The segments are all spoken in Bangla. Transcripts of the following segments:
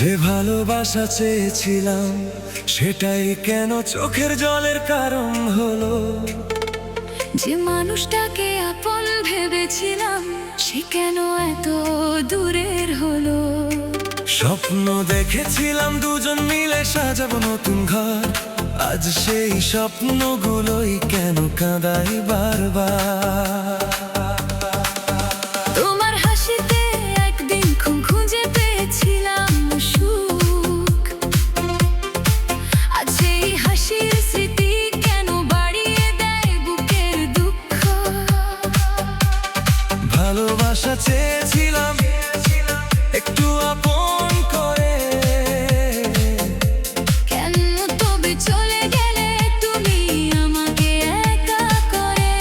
যে ভালোবাসা চেয়েছিলাম সেটাই কেন চোখের জলের কারণ হলো। যে মানুষটাকে আপন ভেবেছিলাম সে কেন এত দূরের হলো। স্বপ্ন দেখেছিলাম দুজন মিলে সাজাবো নতুন ঘর, আজ সেই স্বপ্নগুলোই কেন কাঁদাই বারবার। তোমার হাসিতে একদিন খুব খুঁজে পেয়েছিলাম সুখ, আজ সেই হাসির স্মৃতি কেন বাড়িয়ে দেয় বুকের দুঃখ। ভালোবাসা চেয়েছিলাম একটু আপন করে, কেন তবে চলে গেলে তুমি আমাকে একা করে।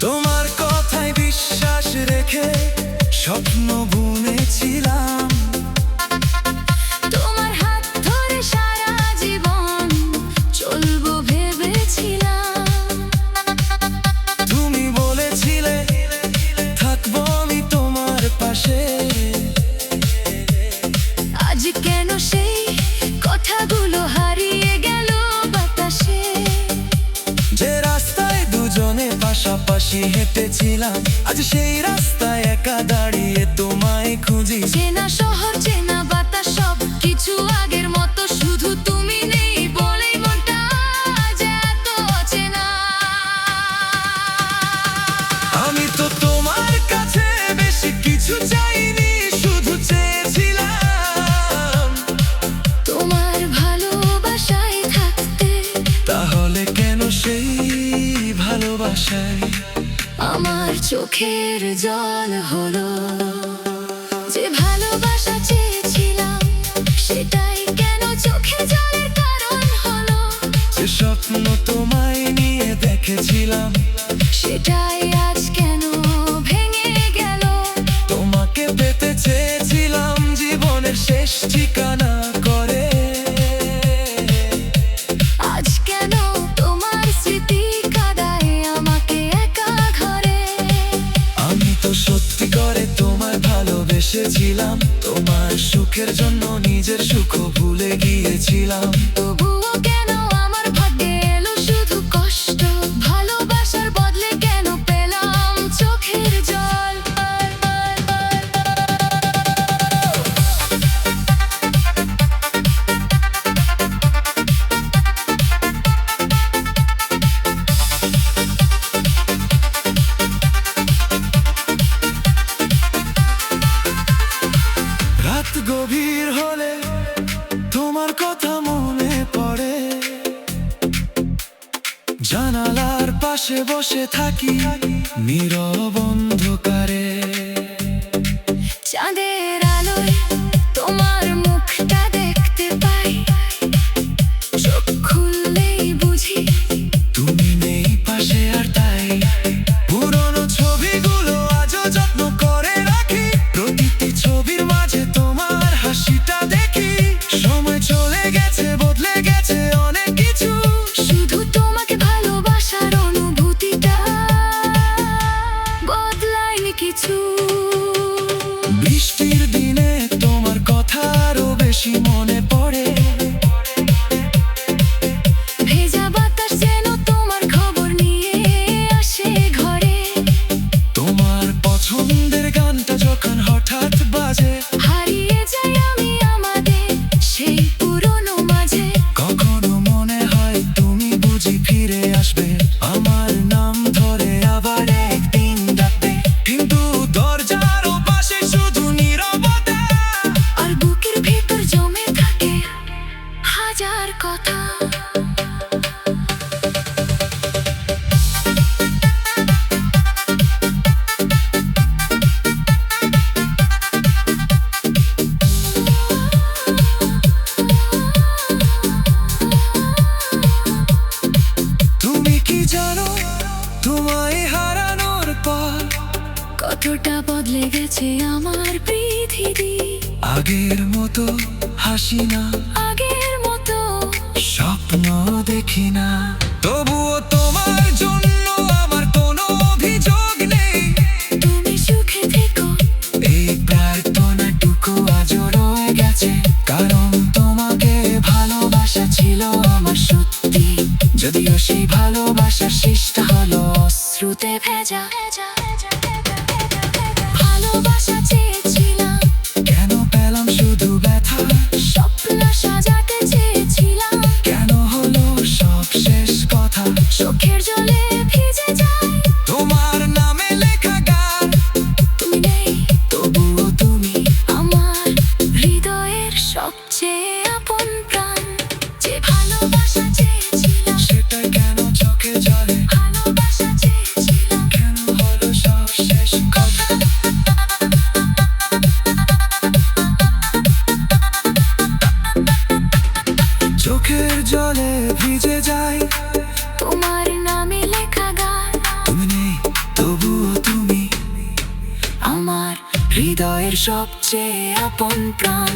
তোমার কথায় বিশ্বাস রেখে স্বপ্ন বুনেছিলাম। তোমার হাত ধরে সারা জীবন চলবো ভেবেছিলাম। তুমি বলেছিলে থাকবো আমি তোমার পাশে, আজ কেন সেই কথাগুলো হারিয়ে গেল বাতাসে। যে রাস্তায় দুজনে পাশাপাশি হেঁটেছিলাম, আজ সেই রাস্তায় একা দাঁড়িয়ে তোমায় খুঁজি। চেনা শহর চেনা বাতাস সব কিছু আগের মতো, শুধু তুমি নেই বলেই মনটা আজ এত অচেনা। আমি তো তোমার কাছে বেশি কিছু চাইনি, শুধু চেয়েছিলাম তোমার ভালোবাসায় থাকতে। তাহলে কেন সেই ভালোবাসায় আমার চোখের জল হলো। যে ভালোবাসা চেয়েছিলাম সেটাই কেন চোখে জলের কারণ হলো। যে স্বপ্ন তোমায় নিয়ে দেখেছিলাম সেটাই আজ কেন ভেঙে গেল। তোমাকে পেতে চেয়েছিলাম জীবনের শেষ ঠিকানা করে, আজ কেন তোমার স্মৃতি কাঁদায় আমাকে একা ঘরে। আমি তো সত্যি করে তোমায় ভালোবেসেছিলাম, তোমার সুখের জন্য নিজের সুখও ভুলে গিয়েছিলাম। তবুও কেন আমার ভাগ্যে এলো শুধু কষ্ট, ভালোবাসার বদলে কেন পেলাম চোখের জল। রাত গভীর হলে তোমার কথা মনে পড়ে, জানালার পাশে বসে থাকি নীরব অন্ধকারে। চাঁদের আলোয় তোমার মুখটা দেখতে পাই, চোখ খুললেই বুঝি তুমি নেই পাশে আর তাই পুরনো ছবিগুলো আজও যত্ন করে রাখি, প্রতিটি ছবির মাঝে তোমার হাসিটা দেখি। সময় চলে গেছে বদলে গেছে অনেক কিছু, শুধু তোমাকে ভালোবাসার অনুভূতিটা বদলায়নি কিছু। বৃষ্টির দিনে তোমার কথা আরো বেশি মনে পড়ে, ভেজা বাতাস যেন তোমার খবর নিয়ে আসে ঘরে। তোমার পছন্দের গানটা যখন হঠাৎ বাজে, হারিয়ে যাই আমি আমাদের সেই পুরনো মাঝে। কখনো মনে হয় তুমি বুঝি ফিরে আসবে, আমার নাম ধরে আবার একদিন ডাকবে, কিন্তু দরজার পাশে শুধু নীরবতা, আর বুকের ভেতর জমে থাকে হাজার কথা। কতটা বদলে গেছে আমার পৃথিবী, আগের মতো হাসি না, আগের মতো স্বপ্ন দেখি না। তবুও তোমার জন্য আমার কোনো অভিযোগ নেই। তুমি সুখে থেকো, এই প্রার্থনাটুকু আজও রয়ে গেছে, কারণ তোমাকে ভালোবাসা ছিল আমার সত্যি। যদিও সেই ভালোবাসা শেষটা হলো শ্রুতে ভেজা। ভালোবাসা চেয়েছিলাম, কেন পেলাম শুধু ব্যথা? স্বপ্ন সাজাতে চেয়েছিলাম, কেন হলো সব শেষ কথা? চোখের জলে ভিজে যায় তোমার নামে লেখা গান, তুমি নেই, তবুও তুমি আমার হৃদয়ের সবচেয়ে আপন প্রাণ। যে ভালোবাসা চেয়েছিলাম, সেটা কেন চোখে জলে? ভালোবাসা চেয়েছিলাম, কেন হলো সব শেষ কথা? চোখের জলে ভিজে যায় তোমার নামে লেখা গান, তুমি নেই, তবুও তুমি আমার হৃদয়ের সবচেয়ে আপন প্রাণ।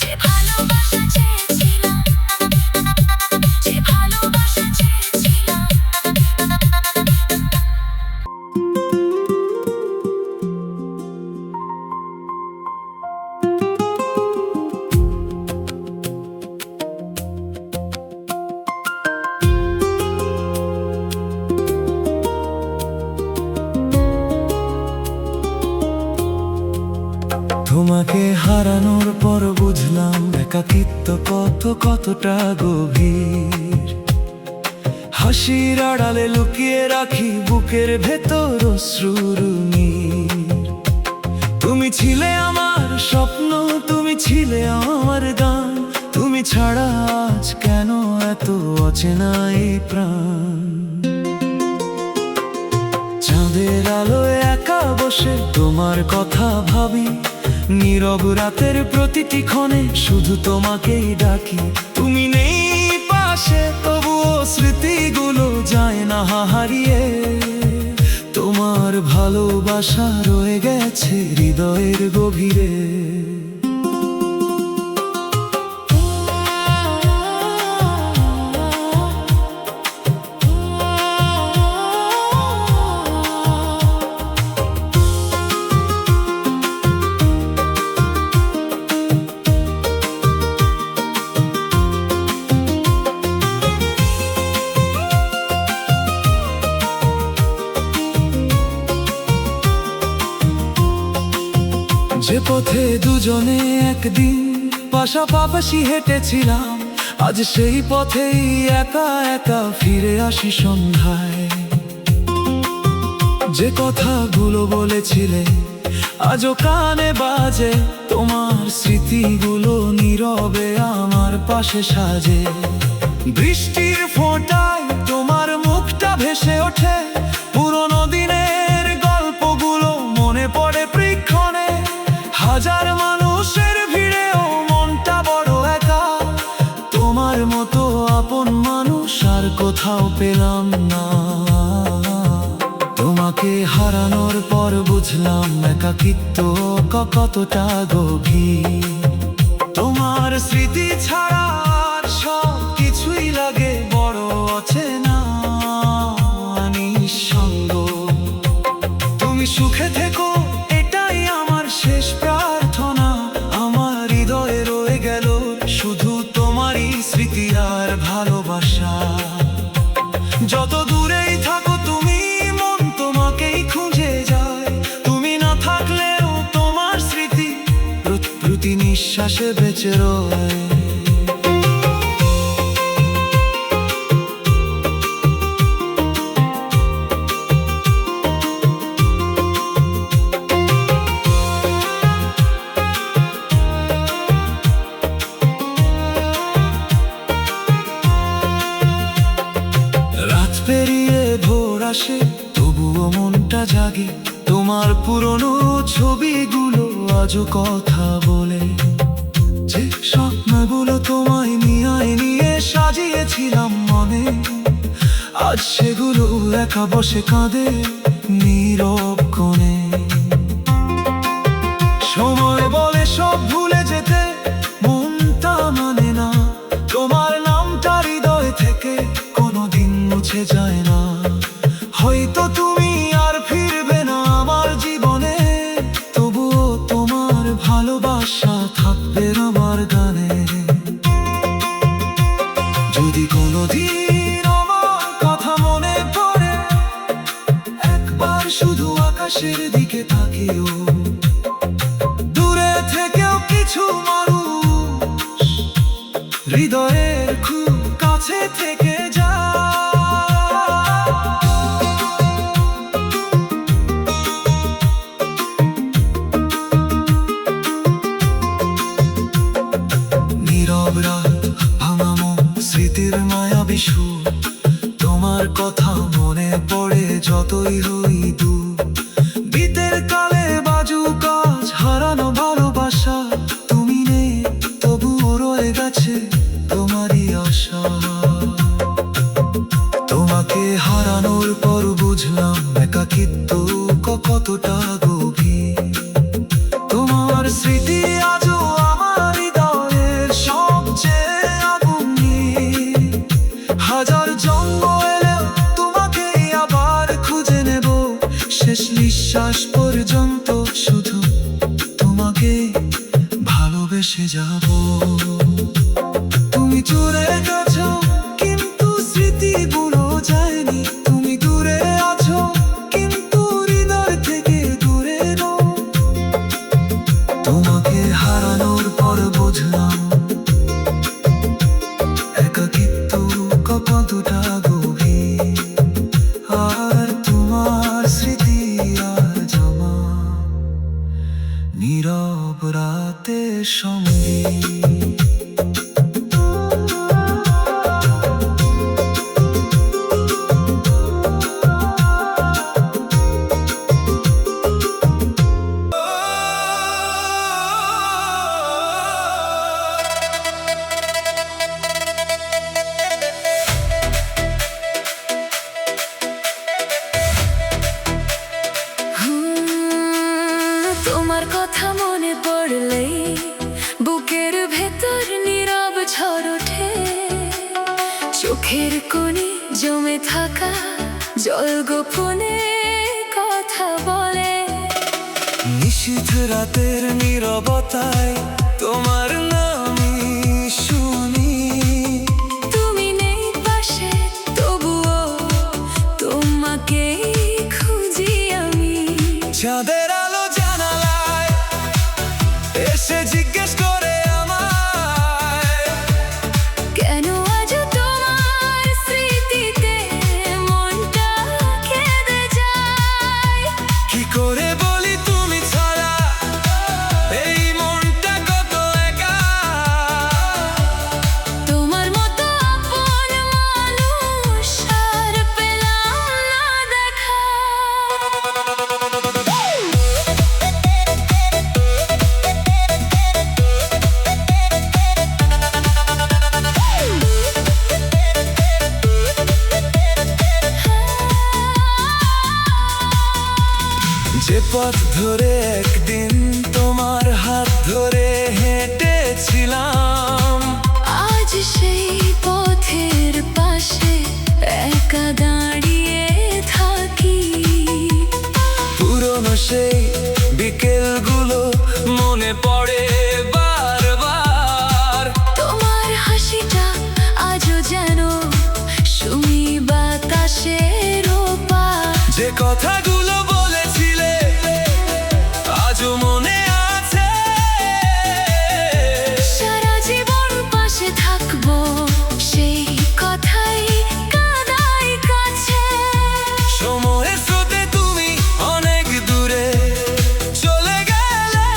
যে ভালোবাসা চেয়েছিলাম, যে ভালোবাসা চেয়েছিলাম। তোমাকে হারানোর পর বুঝলাম একাকিত্ব কতটা গভীর। হাসির আড়ালে লুকিয়ে রাখি বুকের ভেতর অশ্রুর নীর। তুমি ছিলে আমার স্বপ্ন, তুমি ছিলে আমার গান, তুমি ছাড়া আজ কেন এত অচেনা এই প্রাণ। চাঁদের আলোয় একা বসে তোমার কথা ভাবি, নীরব রাতের প্রতিটি ক্ষণে শুধু তোমাকেই ডাকি। তুমি নেই পাশে, তবুও স্মৃতিগুলো যায় না হারিয়ে। তোমার ভালোবাসা রয়ে গেছে হৃদয়ের গভীরে। যে পথে দুজনে একদিন পাশাপাশি হেঁটেছিলাম, আজ সেই পথেই একা একা ফিরে আসি সন্ধ্যায়। যে কথাগুলো বলেছিলে আজও কানে বাজে, তোমার স্মৃতিগুলো নীরবে আমার পাশে সাজে। বৃষ্টির ফোঁটায় তোমার মুখটা ভেসে ওঠে, পুরোনো দিনের গল্পগুলো মনে পড়ে পৃক্ষণে। হাজার মানুষের ভিড়েও মনটা বড় একা, তোমার মতো আপন মানুষ আর কোথাও পেলাম না। তোমাকে হারানোর পর বুঝলাম একাকিত্ব কতটা গভীর। তোমার স্মৃতি ছাড়া আর সব কিছুই লাগে বড় অচেনা নিঃসঙ্গ। তুমি সুখে থেকো, এটাই আমার শেষ প্রার্থনা। আমার হৃদয়ে রয়ে গেল শুধু তোমারই স্মৃতি আর ভালোবাসা। যত দূরেই থাকো তুমি, মন তোমাকেই খুঁজে যায়। তুমি না থাকলেও তোমার স্মৃতি প্রতি নিঃশ্বাসে বেঁচে রয়। রাত পেরিয়ে ভোর আসে, তবুও মনটা জাগে। তোমার পুরনো ছবিগুলো আজও কথা বলে। যে স্বপ্নগুলো তোমায় নিয়ে সাজিয়েছিলাম মনে, আজ সেগুলো একা বসে কাঁদে নীরব কোণে। চোখে যায় না। হয়তো তুমি আর ফিরবে না আমার জীবনে, তবুও তোমার ভালোবাসা থাকবে আমার গানে। যদি কোনোদিন আমার কথা মনে পড়ে, একবার শুধু আকাশের দিকে তাকিও। দূরে থেকেও কিছু মানুষ হৃদয়ের খুব কাছে থেকে যায়। নীরব রাত, ভাঙা মন, স্মৃতির মায়াবী সুর। তোমার কথা মনে পড়ে যতই হই দূর। বিতের কালে বাজুক আজ হারানো ভালোবাসা, তুমি নেই তবুও রয়ে গেছে তোমারই আশা। তোমাকে হারানোর পর বুঝলাম একাকিত্ব কতটা গভীর। তোমার স্মৃতি আজও আমার হৃদয়ের সবচেয়ে আগুন নীল। হাজার জন্ম এলেও তোমাকে আবার খুঁজে নেব, শেষ নিঃশ্বাস পর্যন্ত শুধু তোমাকে ভালোবেসে যাব। তুমি চলে গেছো কিন্তু স্মৃতিগুলো যায়নি। তুমি দূরে আছো কিন্তু হৃদয় থেকে দূরে নও। তোমাকে হারানোর পর বুঝলাম একাকিত্ব কতটা গভীর। আর তোমার স্মৃতি আজ আমার নীরব রাতের সঙ্গী। তোমার কথা মনে পড়লেই বুকের ভেতর নীরব ঝড় ওঠে। চোখের কোণে জমে থাকা জল গোপনে কথা বলে। নিশীথ রাতের নীরবতায় তোমার নামই শুনি। তুমি নেই পাশে তবুও তোমাকেই খুঁজি আমি। চাঁদের আলো জানালায় এসে জিজ্ঞেস করে আমায়, কেন আজ তোমার স্মৃতিতে মনটা কেঁদে যায়। কি করে বলি তুমি ছাড়া এই মনটা কত একা। তোমার মতো আপন মানুষ আর পেলাম না দেখা। যে পথ ধরে একদিন তোমার হাত ধরে হেঁটেছিলাম, আজ সেই পথের পাশে একা দাঁড়িয়ে থাকি। পুরনো সেই বিকেলগুলো মনে পড়ে বারবার। তোমার হাসিটা আজও যেন শুনি বাতাসের ওপার। যে কথাগুলো বলেছিলে আজও মনে আছে। সারা জীবন পাশে থাকবো সেই কথাই কাদাই কাছে। সময়ের স্রোতে তুমি অনেক দূরে চলে গেলে।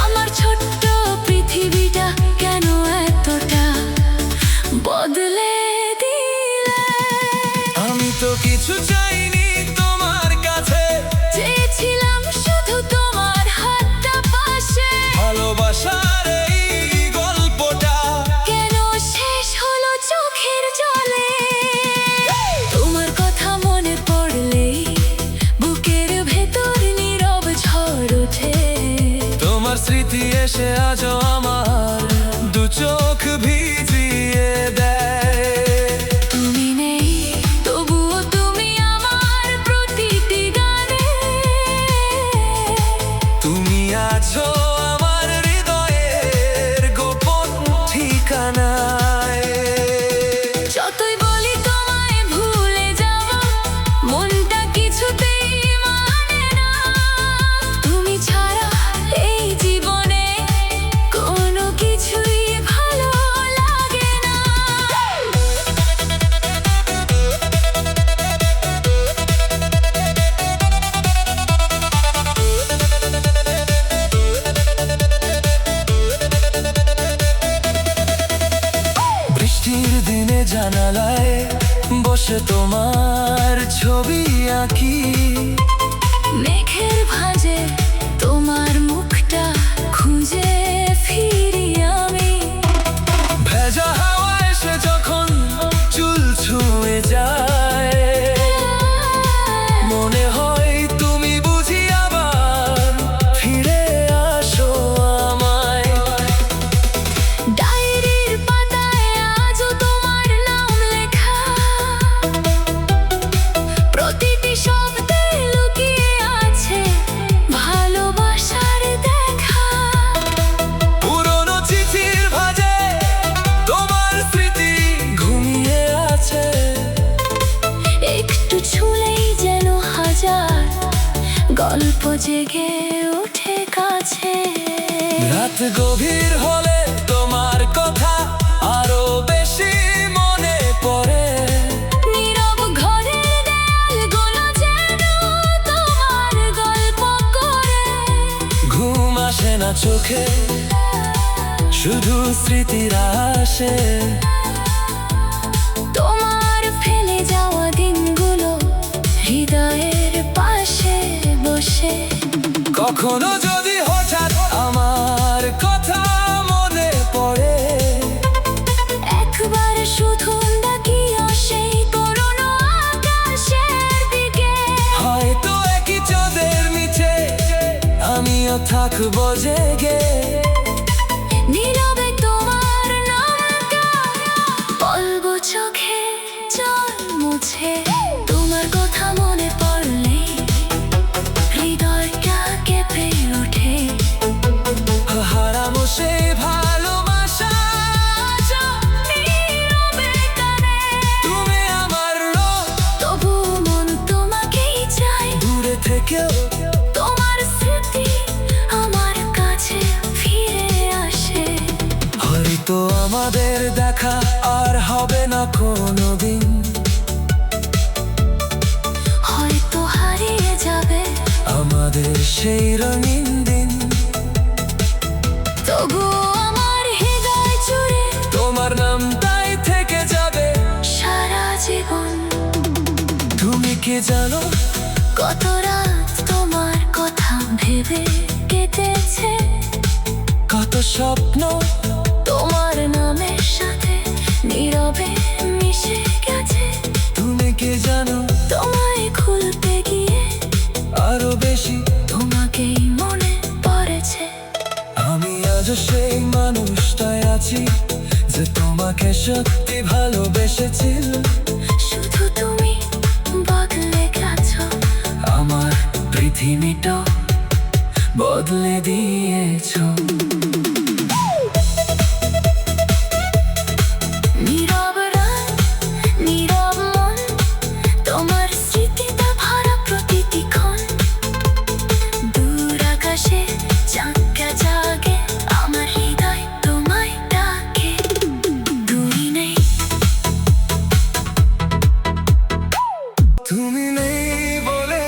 আমার ছোট্ট পৃথিবীটা কেন এতটা বদলে দিলে। আমি তো কিছু চাইনি তোমার কাছে, চেয়েছিলাম শুধু তোমার হাতটা পাশে। ভালোবাসার এই গল্পটা কেন শেষ হলো চোখের জলে। তোমার কথা মনে পড়লেই বুকের ভেতর নীরব ঝড় ওঠে। তোমার স্মৃতি এসে আজও আমার দু চোখ ভিজিয়ে দেয়। তুমি জানালায় বসে তোমার ছবি আঁকি। মেঘের ভাঁজে তোমার মুখটা খুঁজে ফিরি আমি। ভেজা হাওয়া এসে যখন চুল ছুঁয়ে যায়, মনে হয় তুমি বুঝি আবার ফিরে আসো আমায়। ডায়েরির পাতায় আজও তোমার নাম লেখা, প্রতিটি শব্দে লুকিয়ে আছে ভালোবাসার দেখা। পুরনো চিঠির ভাঁজে তোমার স্মৃতি ঘুমিয়ে আছে, একটু ছুঁলেই যেন হাজার গল্প জেগে ওঠে কাছে। রাত গভীর হলে তোমার কথা আরো বেশি মনে পড়ে। নীরব ঘরের দেয়ালগুলো যেন তোমার গল্প করে। ঘুম আসে না চোখে, শুধু স্মৃতিরা আসে। তোমার ফেলে যাওয়া দিনগুলো হৃদয়ের পাশে বসে। কখনো যদি হঠাৎ আমার কথা মনে পড়ে, একবার শুধু তাকিও সেই পুরনো আকাশের দিকে। হয়তো একই চাঁদের নিচে আমিও থাকবো জেগে। নীরবে তোমার নামটা বলবো চোখে জল মুছে। তোমার কথা মনে পড়লে হৃদয়টা কেঁপে ওঠে। হারামো সেই ভালোবাসা, নীরবে কানে তুমি আমার রোগ। তবু মন তোমাকেই চায়। দূরে থেকেও তোমার স্মৃতি আমার কাছে ফিরে আসে। হয়তো আমাদের দেখা আর হবে না কোনোদিন, হয়তো হারিয়ে যাবে আমাদের সেই রঙিন দিন। তবু আমার হৃদয় জুড়ে তোমার নামটাই থেকে যাবে সারা জীবন। তুমি কি জানো কত রাত তোমার কথা ভেবে কেটেছে, কত স্বপ্ন তোমার নামের সাথে নীরবে মিশে গেছে। তুমি কি জানো তোমায় খুলতে গিয়ে আরো বেশি তোমাকেই মনে পড়েছে। আমি আজ সেই মানুষটাই আছি যে তোমাকে সত্যি ভালোবেসেছিল। শুধু তুমি বদলে গেছো, আমার পৃথিবীটা বদলে দিয়েছো। নীরব রাত, নীরব মন, তোমার স্মৃতিতে ভরা প্রতিটি ক্ষণ। দূর আকাশে চাঁদটা জাগে, আমার হৃদয় তোমায় ডাকে। তুমি নেই, তুমি নেই বলে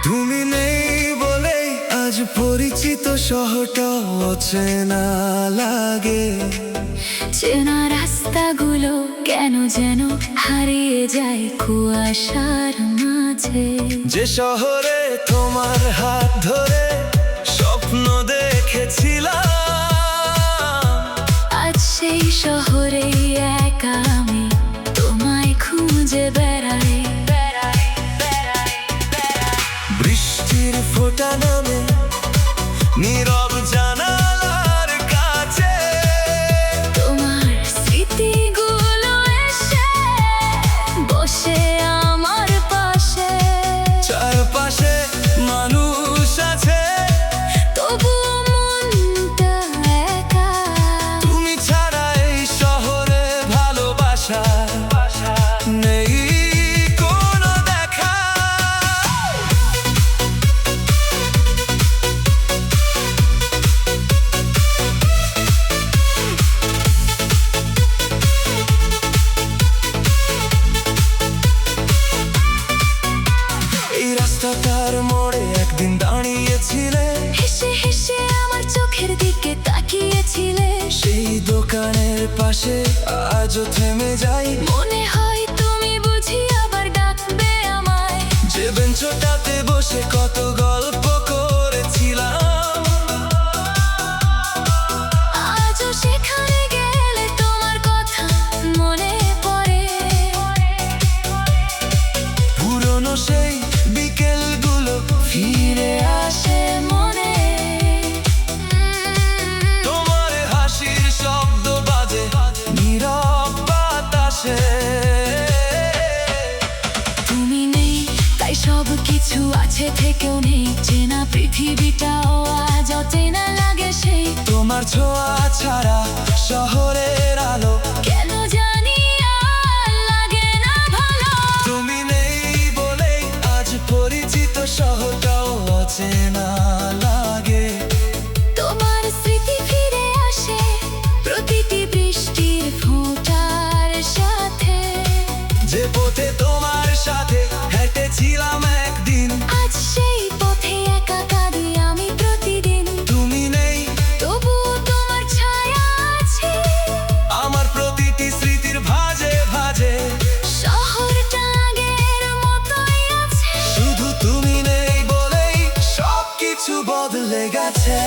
তুমি নেই বলে আজ পরিচিত শহরটা অচেনা লাগে। চেনা রাস্তাগুলো কেন যেন হারিয়ে যায় কুয়াশার মাঝে। যে শহরে তোমার হাত ধরে স্বপ্ন দেখেছিলাম, আজ সেই শহরে একা আমি তোমায় খুঁজে বেড়াই। বৃষ্টির ফোঁটা নামে নীরব জানালার কাছে। তোমার স্মৃতিগুলো এসে বসে আমার পাশে। চারপাশে মানুষ আছে, তবু মনটা একা। তুমি ছাড়া এই শহরে ভালোবাসা নেই কোনো দেখা। পাশে আজও থেমে যাই। মনে হয় তুমি বুঝি আবার ডাকবে আমায়। যে বেঞ্চটাতে বসে কত গল্প করেছিলাম, আজও সেখানে গেলে তোমার কথা মনে পড়ে। পুরনো সেই বিকেলগুলো ফিরে আসে মনে। তোমার হাসির শব্দ বাজে নীরব বাতাসে। তুমি নেই তাই সব কিছু আছে থেকেও নেই, চেনা পৃথিবীটাও আজ অচেনা লাগে সেই। তোমার ছোঁয়া ছাড়া শহরের আলো কেন জানি আর লাগে না ভালো। তুমি নেই বলেই আজ পরিচিত শহরটাও অচেনা লাগে। তোমার স্মৃতি ফিরে আসে প্রতিটি বৃষ্টির ফোঁটার সাথে। যে পথে তোমার সাথে হেঁটেছিলাম একদিন, আজ সেই পথে একা কাঁদি আমি প্রতিদিন। তুমি নেই তবুও তোমার ছায়া আছে আমার প্রতিটি স্মৃতির ভাঁজে ভাঁজে। শহরটা আগের মতোই আছে। শুধু তুমি নেই বলেই সবকিছু বদলে গেছে।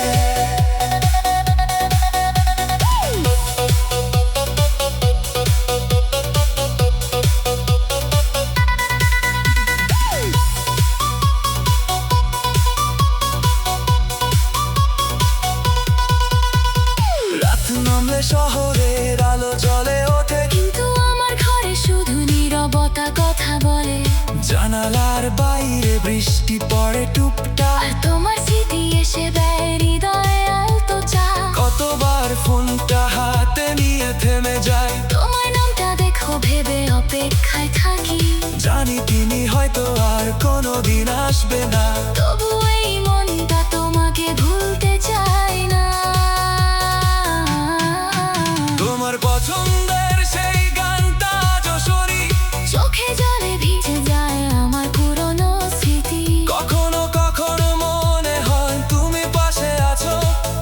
রাত নামলে শহরের আলো জ্বলে ওঠে, কিন্তু আমার ঘরে শুধু নীরবতা কথা বলে। জানালার বাইরে বৃষ্টি পড়ে টুপটাপ, আর তোমার স্মৃতি এসে দেয় হৃদয়ে আলতো চা। কতবার ফোনটা হাতে নিয়ে থেমে যায়। তোমার নামটা দেখো ভেবে অপেক্ষায় থাকি, জানি তিনি হয়তো আর কোনোদিন আসবে না। তবু এই মনটা তোমাকে ভুলতে চায় না। তোমার পছন্দের সেই গানটা যশোরী, চোখে জলে ভিজে যায় আমার পুরনো স্মৃতি। কখনো কখনো মনে হয় তুমি পাশে আছো,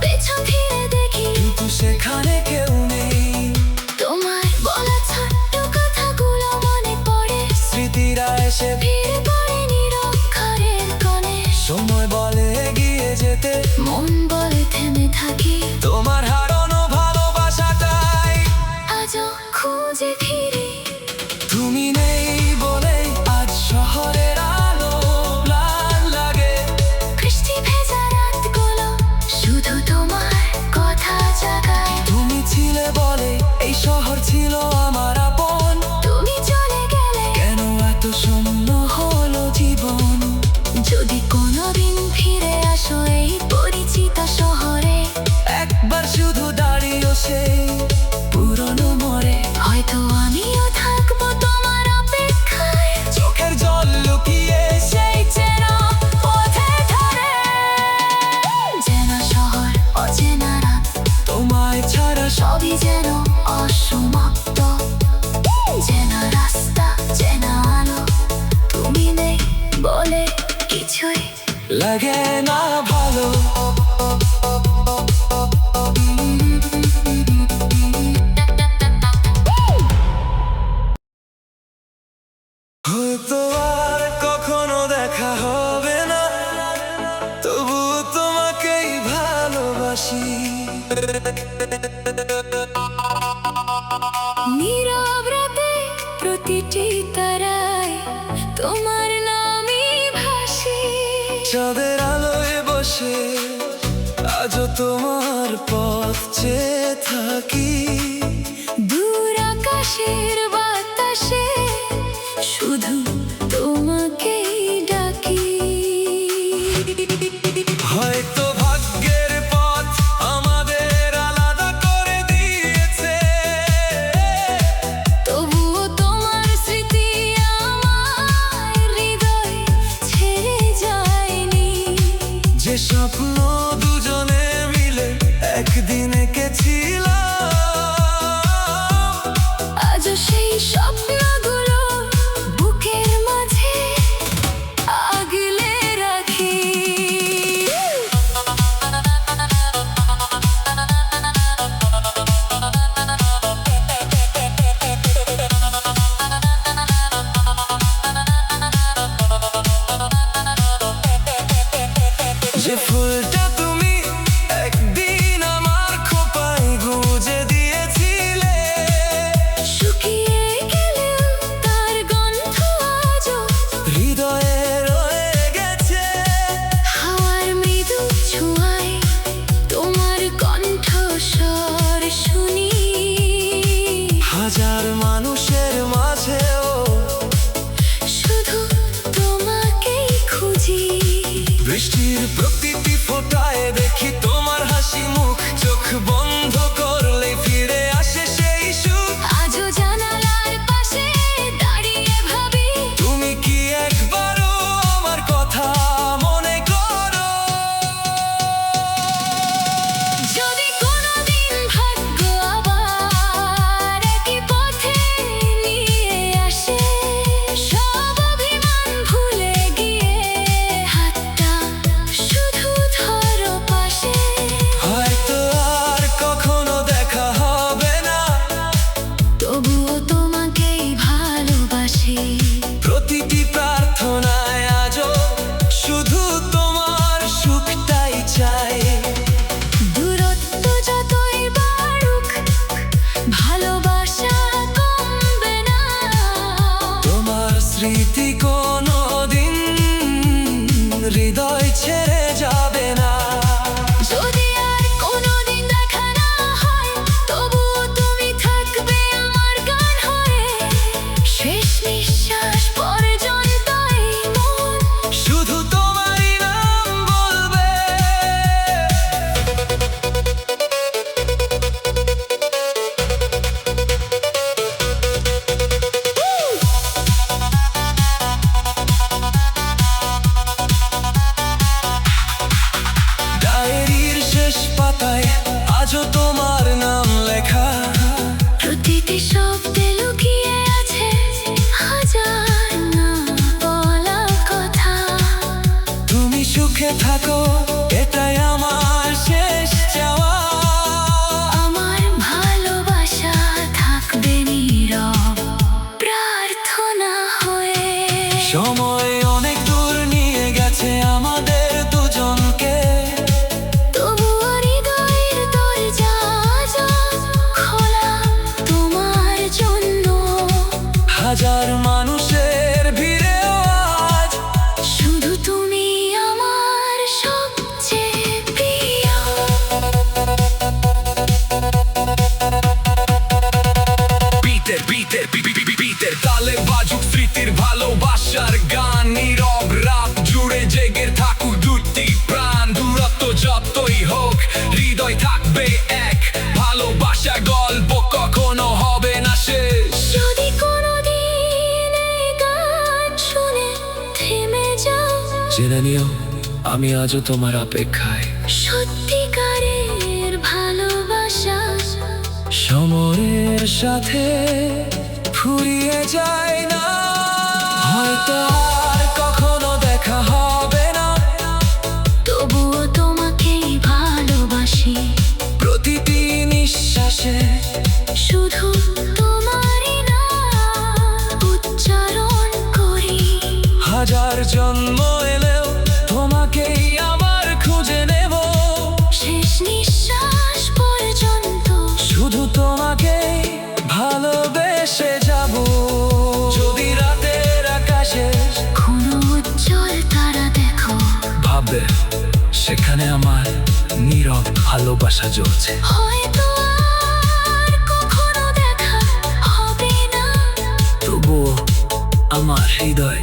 পেছন ফিরে দেখি কিন্তু সেখানে কেউ নেই। তোমার বলা ছোট্ট কথাগুলো মনে পড়ে, স্মৃতিরা এসে ফিরে পড়ে নিরক্ষরের কোণে। সময় বলে এগিয়ে যেতে, মন বলে থেমে থাকি, তোমার হারানো ভালোবাসাটাই আজও খুঁজে ফিরি। তুমি নেই বলে আজ শহরের আলো লাল লাগে। বৃষ্টি ভেজা রাতগুলো শুধু তোমার কথা জাগায়। তুমি ছিলে বলে এই শহর ছিল আমার আপন। তুমি চলে গেলে কেন এত শূন্য হলো জীবন? যদি কোনোদিন ফিরে আসো এই পরিচিত শহরে, একবার শুধু দাঁড়িয়ে সেই পুরনো মোড়ে, হয়তো আমিও থাকবো তোমার অপেক্ষায়। চোখের জল লুকিয়ে সেই চেনা পথে ধরে, চেনা শহর অচেনা রাত, তোমায় ছাড়া সবই যেন অসমাপ্ত। চেনা রাস্তা চেনা আলো, তুমি নেই বলে কিছুই লাগে না ভালো। হয়তো আর কখনো দেখা হবে না, তবু তোমাকেই ভালোবাসি। নীরব রাতে প্রতিটি তারায় তোমার নামই ভাসি। চাঁদের আলোয় বসে আজও তোমার পথ চেয়ে থাকি। দূর আকাশের বাতাসে শুধু তোমাকেই ডাকি। হয়তো ভাগ্যের পথ আমাদের আলাদা করে দিয়েছে, তবুও তোমার স্মৃতি আমার হৃদয় ছেড়ে যায়নি। যে স্বপ্ন দুজনে মিলে একদিন এঁকেছিলাম, আজও সেই স্বপ্নগুলো বুকে স্মৃতি কোনোদিন হৃদয় ছেড়ে যাবে না। যদি আর কোনোদিন দেখা না হয়, তবুও তুমি থাকবে আমার গান হয়ে। শেষ নিঃশ্বাস পর্যন্ত এই মন শুধু তোমারই নাম বলবে। ডায়েরির শেষ পাতায় আজও তোমার নাম লেখা। প্রতিটি শব্দে লুকিয়ে আছে হাজার না বলা কথা। তুমি সুখে থাকো, এটাই আমার শেষ চাওয়া। আমার ভালোবাসা থাকবে নীরব প্রার্থনা হয়ে। সময় অনেক দূর নিয়ে গেছে আমাদের দুজনকে, তবুও হৃদয়ের দরজা আজও খোলা তোমার জন্য। হাজার মানুষের ভিড়েও আজ শুধু তুমি আমার সবচেয়ে প্রিয়। বিটের তালে বাজুক স্মৃতির ভালোবাসার গান। নীরব রাত জুড়ে জেগে থাকুক দুটি প্রাণ। দূরত্ব যতই হোক হৃদয় থাকবে এক। ভালোবাসার গল্প কখনো হবে না শেষ। যদি কোনোদিন এই গান শুনে থেমে যাও, জেনে নিও আমি আজও তোমার অপেক্ষায়। সত্যিকারের ভালোবাসা সময়ের সাথে ফুরিয়ে যায় না। হয়তো আর কখনো দেখা হবে না, তবুও তোমাকেই ভালোবাসি। প্রতিটি নিঃশ্বাসে শুধু তোমারই নাম উচ্চারণ করি। হাজার জন্ম এলেও তোমাকেই আবার খুঁজে নেব। শেষ নিঃশ্বাস পর্যন্ত শুধু তোমাকেই ভালোবেসে যাব। যদি রাতের আকাশে কোনো উজ্জ্বল তারা দেখো, ভাববে সেখানে আমার নীরব ভালোবাসা জ্বলছে। হয়তো আর কখনো দেখা হবে না, তবুও আমার হৃদয়